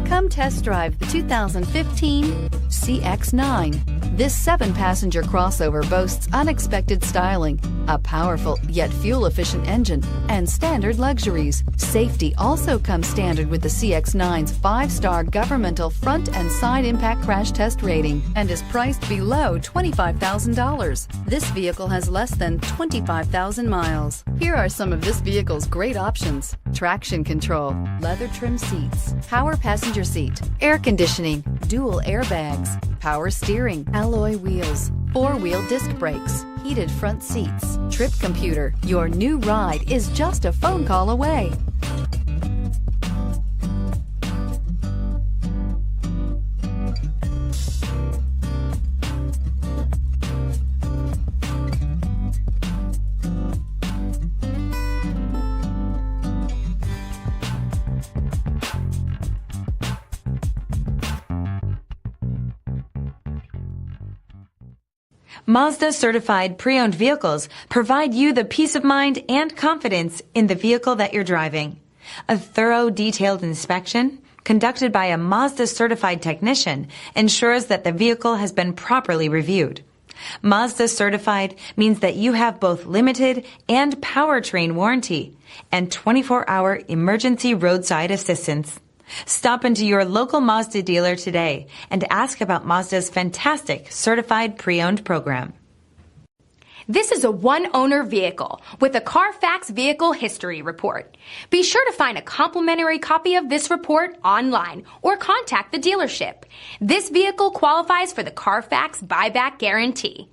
Come test drive the 2015 CX-9. This 7-passenger crossover boasts unexpected styling, a powerful yet fuel-efficient engine, and standard luxuries. Safety also comes standard with the CX-9's 5-star governmental front and side impact crash test rating and is priced below $25,000. This vehicle has less than 25,000 miles. Here are some of this vehicle's great options: traction control, leather trim seats, power passenger seat, air conditioning, dual airbags, power steering, alloy wheels, 4-wheel disc brakes, heated front seats, trip computer. Your new ride is just a phone call away. Mazda certified pre-owned vehicles provide you the peace of mind and confidence in the vehicle that you're driving. A thorough, detailed inspection conducted by a Mazda certified technician ensures that the vehicle has been properly reviewed. Mazda certified means that you have both limited and powertrain warranty and 24-hour emergency roadside assistance. Stop into your local Mazda dealer today and ask about Mazda's fantastic certified pre-owned program. This is a one-owner vehicle with a Carfax Vehicle History Report. Be sure to find a complimentary copy of this report online or contact the dealership. This vehicle qualifies for the Carfax Buyback Guarantee.